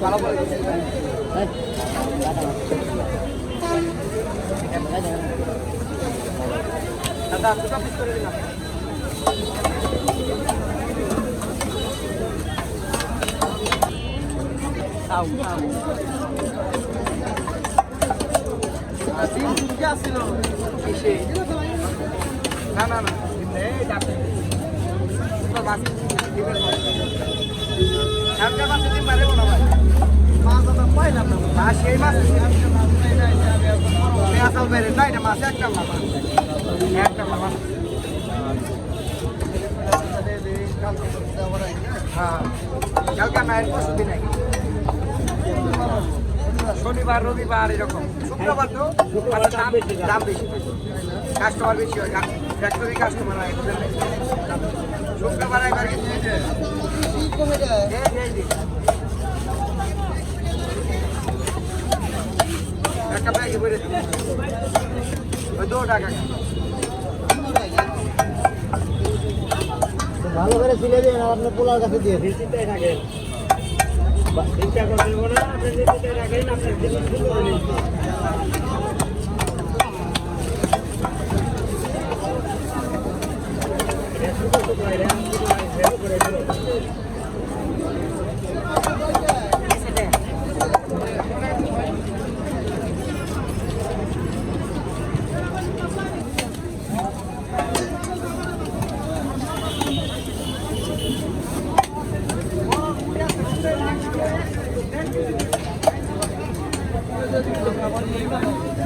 ভালো করে দাদা দুটো পিস করে দিলাম না না না পাইলাম না সেই মাছ বেড়ে নাই না মাছ একটা মাছ হ্যাঁ কালকে নাইট পরশু দিন শনিবার রবিবার এরকম শুক্রবার তো দাম বেশি কাস্টমার বেশি হয় ফ্যাক্টরি কাস্টমার হয় শুক্রবার একবার একটা ব্যাগে বেড়ে ওই 2 টাকা ভালো করে ছিলে দিয়ে আপনার পোলার কাছে দিয়ে চিন্তায় থাকে চিন্তা করতে না আপনি চিন্তায় রাখেন আপনার জীবন শুরু করে Thank you.